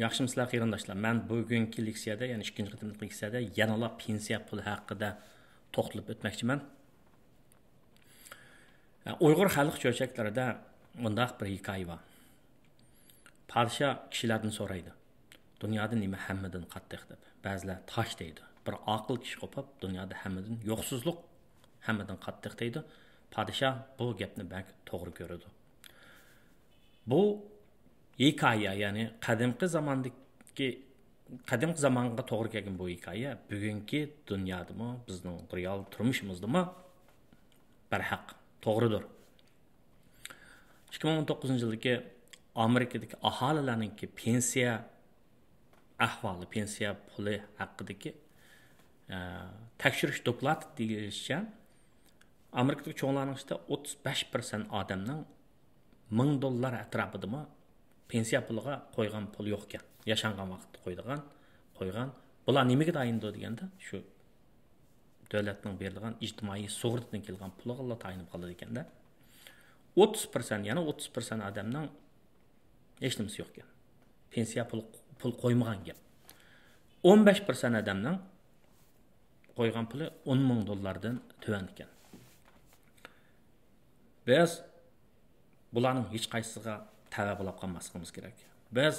Yaxshimisilar qarindoshlar. Men bugungi leksiyada, ya'ni ikkinchi qitimlik leksiyada yanala pensiya puli haqida to'xtalib o'tmoqchiman. Uyg'ur xalq cho'chaklarida bundaq bir hikoya bor. Podsho kishilardan so'raydi. Dunyoda nima hammadan qattiq deb. Ba'zilar tosh deydi. Bir aql kishi qopib, dunyoda hammadan yo'qsizlik hammadan qattiq deydi. Podsho bu gapni bak to'g'ri ko'radi. Bu hikoya, ya'ni qadimgi zamonga to'g'ri kelgan bu hikoya bugungi dunyodami, bizning real turmushimizdami barhaq, to'g'ridir. 2019-yildagi Amerikadagi aholilarning pensiya ahvoli, pensiya puli haqidagi tekshirish doklad deyilishicha, Amerikadagi cho'nglarning ichida 35% odamning $1000 atrofidami pensiya puliga qo'ygan pul yo'q ekan. Yashangan vaqtda qo'ygan. Bular nimaga tayinladi deganda, shu davlatning berilgan ijtimoiy sug'urtadan kelgan pulga tayinib qoladi ekanda. 30%, ya'ni 30% odamning hech nimasi yo'q ekan. Pensiya pul qo'ymagan gap. 15% odamning qo'ygan puli $10,000 dan tuvan ekan. Biz bularning hech qaysisiga tava bo'lib qolmasligimiz kerak. Biz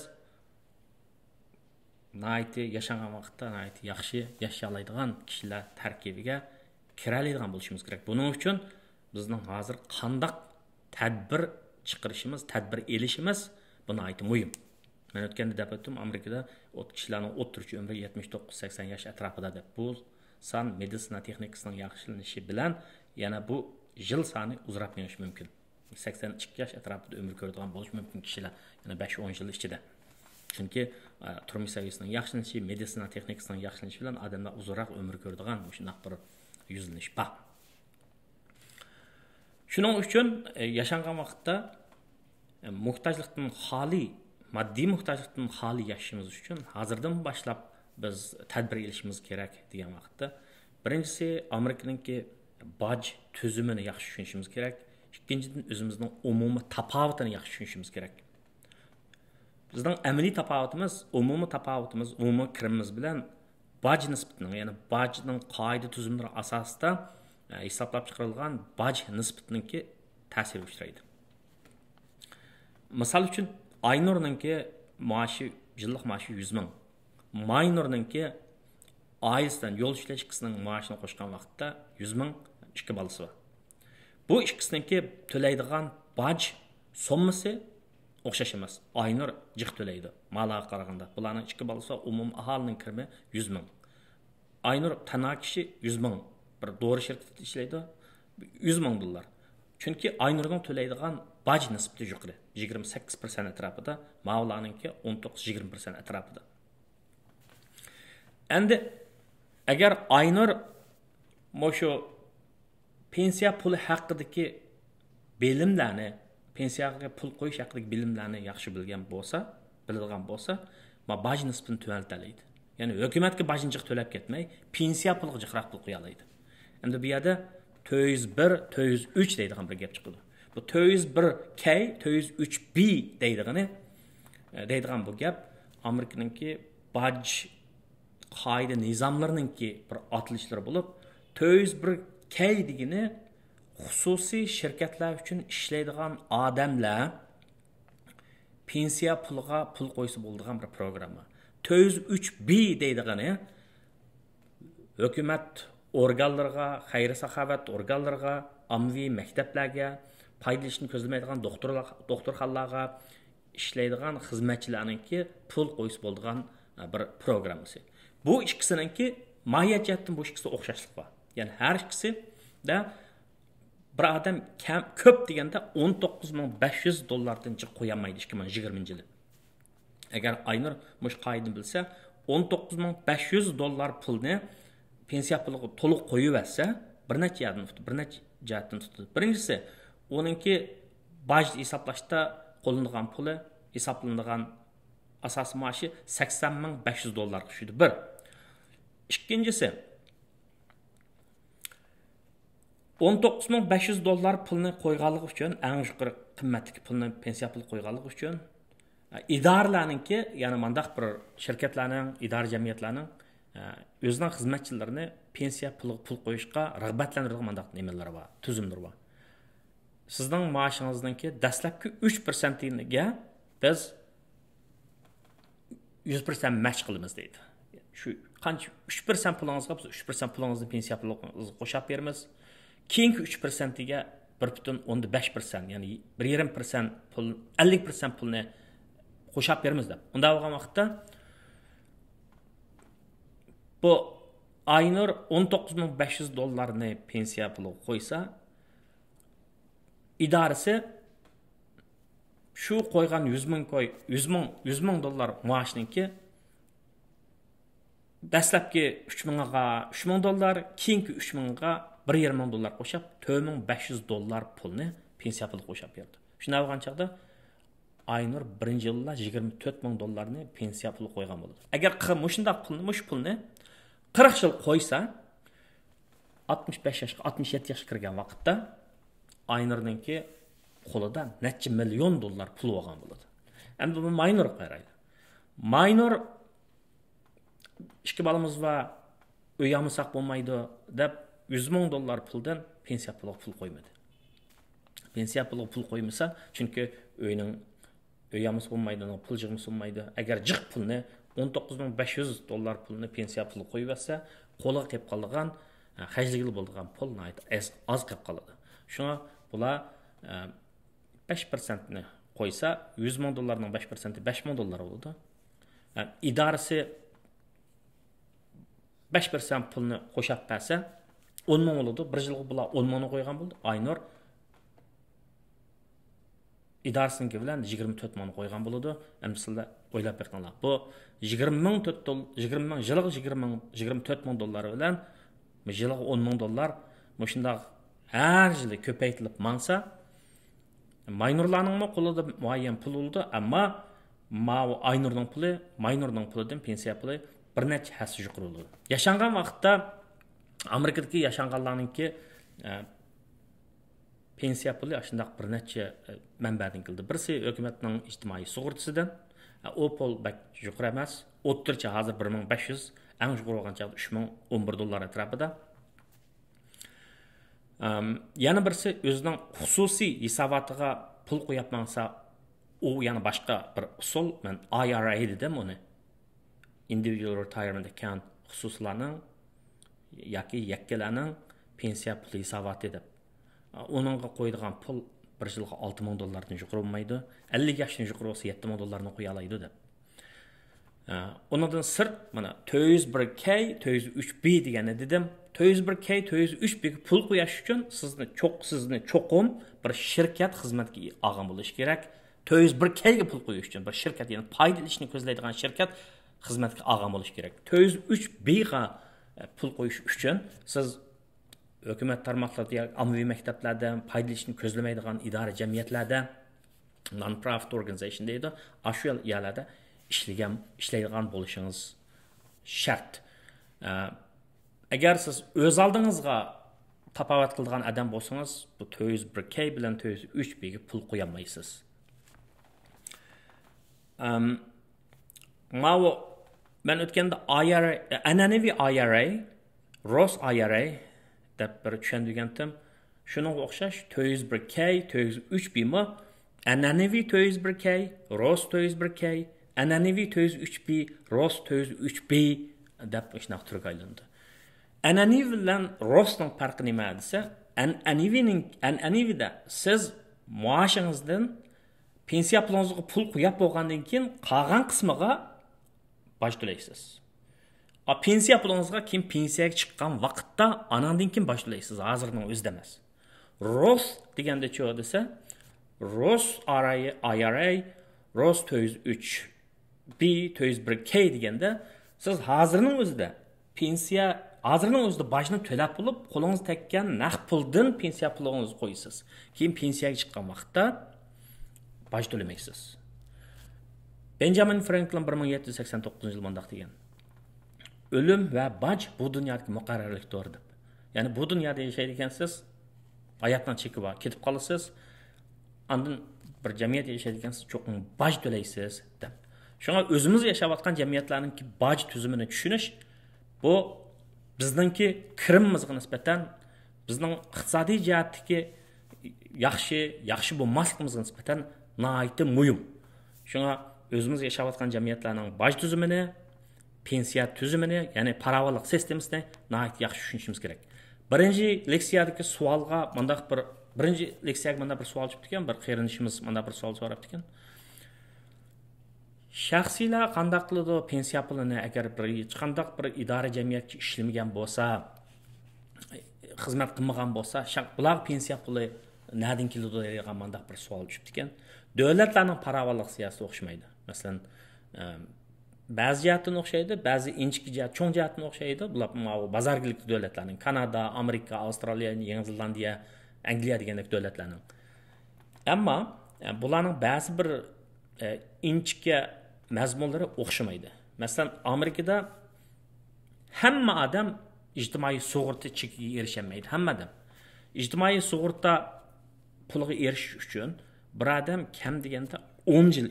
nayti yashagan vaqtda nayti yaxshi yashay oladigan kishilar tarkibiga kira oladigan bo'lishimiz kerak. Buning uchun bizning hozir qanday tadbir chiqarishimiz, tadbir elishimiz buni nayti muhim. Men o'tganda deb o'tdim, Amerikada kishilarning o'ttirchi umri 79-80 yosh atrofida deb. Bu son meditsina texnikasining yaxshilanishi bilan yana bu yil soni uzrab menishi mumkin. 82 yosh atrofida umr ko'radigan bo'lishi mumkin kishilar, yana 5-10 yil ichida. Chunki turmush saviyasining yaxshilanishi, meditsina texnikasining yaxshilanishi bilan odamlar uzunroq umr ko'radigan shunday bir yuzlanish bor. Shuning uchun yashangan vaqtda muhtojlikdan xoli, moddiy muhtojlikdan xoli yashashimiz uchun hozirdan boshlab biz tadbir elishimiz kerak degan vaqtda, birinchisi Amerikaningki boj tuzumini yaxshi tushunishimiz kerak. İkinciden özümüzün umumi tafavutunu yaxshi tushunishimiz kerak. Bizning amaliy tafavutimiz, umumi kirimimiz bilan boj nisbatining, ya'ni bojning qoida tuzumlari asosida hisoblab chiqarilgan boj nisbatiningki ta'sir uchraydi. Misol uchun, Aynurninki maaşı, yillik maaşı 100 ming. Maynurninki oilasidan yo'l ishlashkisining maoshini qo'shgan vaqtda 100 ming, 2 bolasi bor. Bu ikkisiniki to'laydigan boj sommasi o'xshash emas. Aynur jiq to'laydi. Malaga qaraganda. Bularning 2 bolasi umum aholining kirimi 100 ming. Aynur tana kishi 100 ming. Bir dori shirkatida ishlaydi. $100,000. Chunki Aynurning to'laydigan boj nisbati yuqori. 28% atrofida, Mavlaninki 19-20% atrofida. Endi agar Aynur shu pensiya puli haqidagi bilimlarni, pensiyaga pul qo'yish haqidagi bilimlarni yaxshi biladigan bo'lsa, boj nisbatini tuvaltalaydi. Ya'ni hukumatga bojni to'lab ketmay, pensiya puliga jiqroq pul qo'ya oladi. Endi bu yerda 401, 403 deydigan bir gap chiqadi. Bu 401K, 403B deydigan bu gap Amerikaningki boj qoida nizomlarininki bir otilishlari bo'lib, 401K degani xususiy shirkatlar uchun ishlaydigan odamlar pensiya puliga pul qo'ysa bo'ladigan bir programma. 403B deydigani hukumat organlariga, xayr-saxovat organlariga, ommaviy maktablarga, foydalanishni ko'zlamaydigan doktorxonalarga ishlaydigan xizmatchilarningki pul qo'ysa bo'ladigan bir programmasi. Bu ikkisiningki mohiyat jihatdan bu ikkisi o'xshashlik bor. Yani her ikisi de bir adam köp degende $19,500'dan çık koyamaydı 2020 yılı. Eğer Aynur muş kaydını bilse $19,500 pulni pensiya puliga to'liq qo'yib verse bir necha jihatdan tutadi. Birincisi, onunki boj hisoblashda qo'llanilgan puli, hisoblanadigan asosiy maaşı $80,500 tushadi. Bir. İkincisi, $19,500 pulni qo'yganligi uchun, eng yuqori qimmatli pulni pensiya puli qo'yganligi uchun idoralarninki, ya'ni mandaq bir shirkatlarning, idora jamiyatlarning o'zining xizmatchilarini pensiya pul qo'yishga rag'batlantiradigan mandaq nimalar bor, tuzumlar bor. Sizning maoshingizningki dastlabki 3%ga biz 100% match qilamiz deydi. Shu qancha 3% pulingizga biz 3% pulingizni pensiya pulingizga qo'shib beramiz. Keyingi 3%ga 1.5%, ya'ni 1.5% pul, 50% pulni qo'shib beramiz deb. Unda bo'lgan vaqtda bu Aynur $19,500 pensiya puli qo'ysa, idorasi shu qo'ygan $100,000 maoshniki dastlabki $3,000, keyingi $3,000ga $1,500 qo'shib, $4,500 pulni pensiya puli qo'shib berdi. Shunday bo'lgan chaqda Aynur birinchi yilda $24,000 pensiya puli qo'ygan bo'ladi. Agar mushundaq pulni 40 yil qo'ysa, 65 yoshga, 67 yoshga kirgan vaqtda Aynurninki qo'lida necha million dollar pul olgan bo'ladi. Endi bu minor qaraydi. Minor ikki balamiz va uyamısak bo'lmaydi deb $100,000 puldan pensiya puliga pul qo'ymadi. Pensiya puliga pul qo'ymasa, chunki uyamiz bo'lmaydi, pul jig'imiz bo'lmaydi. Agar jiq pulni $19,500 pulni pensiya puli qo'yib olsa, qo'liga kelib qolgan, hajligil bo'lgan pul az kelib qoladi. Shuna bular 5%ni qo'ysa, $100,000'ning 5%i $5,000 bo'ladi. İdarasi 5% pulni qo'shib bersa, 10,000 bo'ladi. Bir yilga bular 10,000 qo'ygan bo'ldi. Aynur idarasininki bilan 24,000 qo'ygan bo'ladi. Endi sizlar o'ylab beringlar. Bu 20,000 yiliga $24,000 bilan yiliga $10,000 mushundaq har yili ko'paytirilib mansa, minorlarning qo'lida muayyan pul bo'ldi, ammo Aynurning pulidan pensiya puli bir necha hassa yuqori bo'ldi. Yashangan vaqtda Amerikadagi yashanganlarningki pensiya puli shundaq bir necha manbadan keldi. Birisi hukumatning ijtimoiy sug'urtasidan, o pul bak yuqori emas, o'rtacha hozir 1,500, eng yuqori bo'lgan chaqda $3,011 atrofida. Yana birisi o'zining xususiy hisobotiga pul qo'yib mangsa, u yana boshqa bir usul, men IRA dedim uni. Individual Retirement Account xususlarning yoki yakkalarning pensiya puli hisoboti deb. Onunğa qo'yilgan pul bir yilga $6,000 yuqori bo'lmaydi. 50 yoshdan yuqori bo'lsa $7,000 qo'ya oladi deb. Ondan sırt mana 201K, 203B degan dedim. 201K, 203B ga pul qo'yish uchun sizni cho'qim bir shirkat xizmatga olgan bo'lish kerak. 201K ga pul qo'yish uchun bir shirkat, ya'ni foyda olishni ko'zlaydigan shirkat xizmatga olgan bo'lish kerak. 203B ga pul qo'yish uchun siz hukumat tarmoqlarida, ommaviy maktablarda, foyda olishni ko'zlamaydigan idora jamiyatlarda, non-profit organization deydi, shu yerlarda ishlaydigan bo'lishingiz shart. Agar siz o'z oldingizga tapovut qiladigan odam bo'lsangiz, bu 201K bilan 203B ga pul qo'ya olmaysiz. Men o'tganda IRA, an'anaviy IRA, Roth IRA deb bir tushundirgandim. Shuningga o'xshash 201K, 203B mi? An'anaviy 201K, Roth 201K, an'anaviy 203B, Roth 203B deb shunaqa turga aylandi. An'anaviy bilan Rothning farqi nima desa, an'anaviyda siz maoshingizdan pensiya pulingizga pul qo'yib bo'lgandan keyin qolgan qismiga boj to'laysiz. Pensiya pulingizga keyin pensiyaga chiqqan vaqtda anandan keyin boj to'laysiz, hozirning o'zida emas. Roth deganda chi desa, Roth IRA, Roth 203B, 201K deganda siz hozirning o'zida pensiya hozirning o'zida bojni to'lab bo'lib, qo'lingiz tekkan naqd puldan pensiya pulingizni qo'yasiz. Keyin pensiyaga chiqqan vaqtda boj to'lamaysiz. Benjamin Franklin 1789 yil mundaq degan. O'lim va boj bu dunyodagi muqarrarlikdir deb. Ya'ni bu dunyoda yashaydigansiz, hayotdan chekib ketib qolasiz. Ondan bir jamiyat yashaydigansiz cho'qim boj to'laysiz deb. Shunga o'zimiz yashayotgan jamiyatlarningki boj tuzumini tushunish bu bizningki kirimimizga nisbatan bizning iqtisodiy jihatdagi yaxshi bo'lmasligimizga nisbatan nihoyatda muhim. Shunga o'zimiz yashayotgan jamiyatlarning boj tuzumini, pensiya tuzumini, ya'ni parovolik sistemasini nihoyat yaxshi tushunishimiz kerak. Birinchi leksiyadagi savolga birinchi leksiyaga mana bir savol chiqib ekan, bir qarinishimiz mana bir savol so'rabdi ekan. Shaxsiylar qanday qiladi pensiya pulini agar hech qanday bir idora jamiyatga ishlamagan bo'lsa, xizmat qilmagan bo'lsa, bular pensiya puli nereden keladi degan mana bir savol chiqib ekan. Davlatlarning parovolik siyosati o'xshamaydi. Masalan, ba'zi jihatdan o'xshaydi, ba'zi inchki jihat, cho'ng jihatdan o'xshaydi. Bular bozorchilik davlatlarning, Kanada, Amerika, Avstraliya, Yangi Zelandiya, Angliya degandek davlatlarning. Ammo bularning ba'zi bir inchga mazmunlari o'xshamaydi. Masalan, Amerikada hamma odam ijtimoiy sug'urta chekiga erishamaydi. Hamma odam ijtimoiy sug'urta puliga erishish uchun bir odam kam deganda 10 yil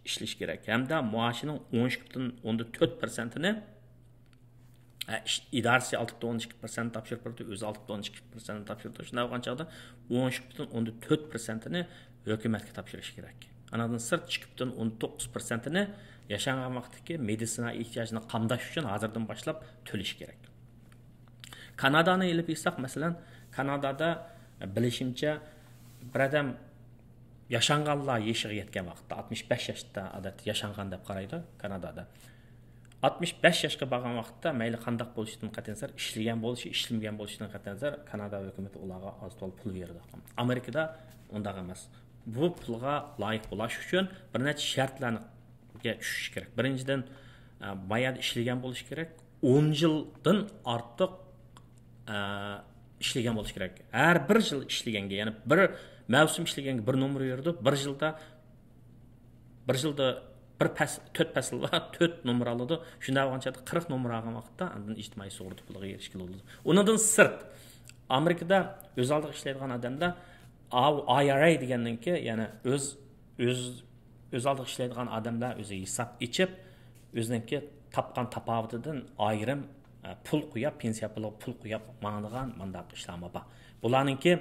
ishlash kerak. Hamda maoshining 12.4%ni idorasi 6.12% topshirib turdi, o'zi 6.12% topshirdi. Shunday bo'lgan chog'da 13.4%ni hukumatga topshirish kerak. Anadan sırt 2.19%ni yaşanan vaqtdagi meditsina ehtiyojini qamdash uchun hozirdan boshlab to'lish kerak. Kanadani elib olsak, masalan, Kanadada bilishimcha bir odam yaşanganlar yeshiga yetgan vaqtda 65 yoshda odat yaşangan deb qaraydi Kanadada. 65 yoshga borgan vaqtda mayli qanday bo'lishidan qat'iy nazar, ishlagan bo'lishi, ishlamagan bo'lishidan qat'iy nazar Kanada hukumati ularga oz to'l pul berdi. Amerikada undaq emas. Bu pulga loyiq bo'lish uchun bir necha shartlarga tushish kerak. Birinchidan, bayad ishlagan bo'lish kerak. 10 yildan ortiq ishlagan bo'lish kerak. Har bir yil ishlaganga, ya'ni bir mavsum ishlaganga bir nomer berdi. Bir yilda bir fasl, 4 fasl va 4 nomer oladi. Shunday bo'lgancha 40 nomer olgan vaqtda undan ijtimoiy sug'urta puliga erishgan bo'ladi. Undan sirt Amerikada o'z oldiga ishlaydigan odamda IRA degandanki, ya'ni o'z oldiga ishlaydigan odamlar o'zi hisob ichib, o'ziniki topgan tafovutidan ayrim pul qo'yib, pensiya pul qo'yib mangdigan mandaq ishlarma bor. Bularninki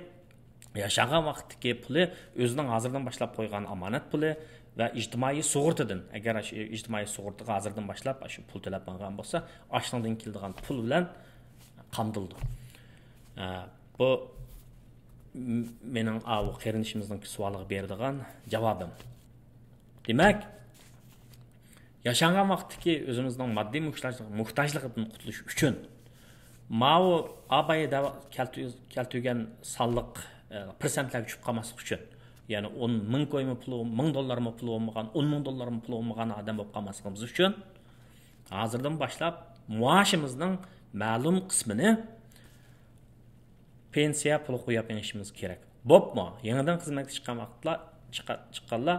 yashagan vaqtdagi puli o'zining hozirdan boshlab qo'ygan omonat puli va ijtimoiy sug'urtadan, agar ijtimoiy sug'urtaga hozirdan boshlab shu pul to'lab olgan bo'lsa, ashnodan keladigan pul bilan qamdildi. Bu mening qarinishimizning savoliga beradigan javobim. Demak, yaşangan vaqtdagi o'zimizning moddiy muhtojligidan qutulish uchun ma'u abayda keltirgan sonliq persentlarga tushib qolmaslik uchun, ya'ni 10 ming qo'yma puli, $1000 puli bo'lmagan, $10,000 puli bo'lmagan odam bo'lib qolmasligimiz uchun hozirdan boshlab maoshimizning ma'lum qismini pensiya puli qo'yib qo'yishimiz kerak. Bo'pmi? Yangidan xizmatga chiqqan vaqtlar chiqqanlar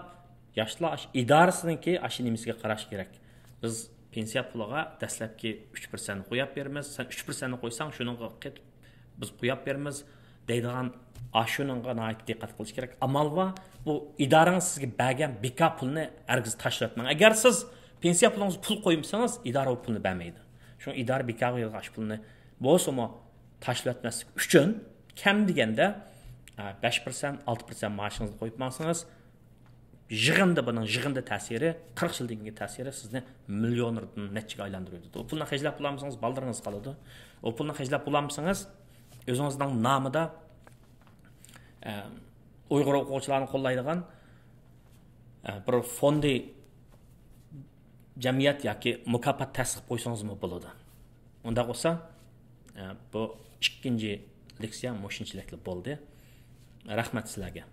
yoshlar idorasininki ashinimizga qarash kerak. Biz pensiya puliga dastlabki 3% qo'yib beramiz. Sen 3% qo'ysang, shuningga biz qo'yib beramiz deydigan ashuningga nihoyat diqqat qilish kerak. Amalva bu idorangiz sizga bergan beka pulni hargiz tashlatmang. Agar siz pensiya pulingizni pul qo'ymasangiz, idora bu pulni bermaydi. Shu idora bekaga yig'ash pulni bo'lsa-mo tashlatmaslik uchun kam deganda 5%, 6% maoshingizni qo'yib olsangiz, yig'inda ta'siri, 40 yillik ta'siri sizni millionerdan nechaga aylantiradi. O pulni hajlab bo'lmasangiz, baldaringiz qoladi. O pulni hajlab bo'lmasangiz, o'zingizning nomida Uyg'ur o'quvchilarni qo'llaydigan bir fondi jamiyat yoki mukofot ta'sis qo'ysangiz bo'ladi. Unda bo'lsa, bu ikkinchi leksiya mushunchalik bo'ldi. Rahmat sizlarga.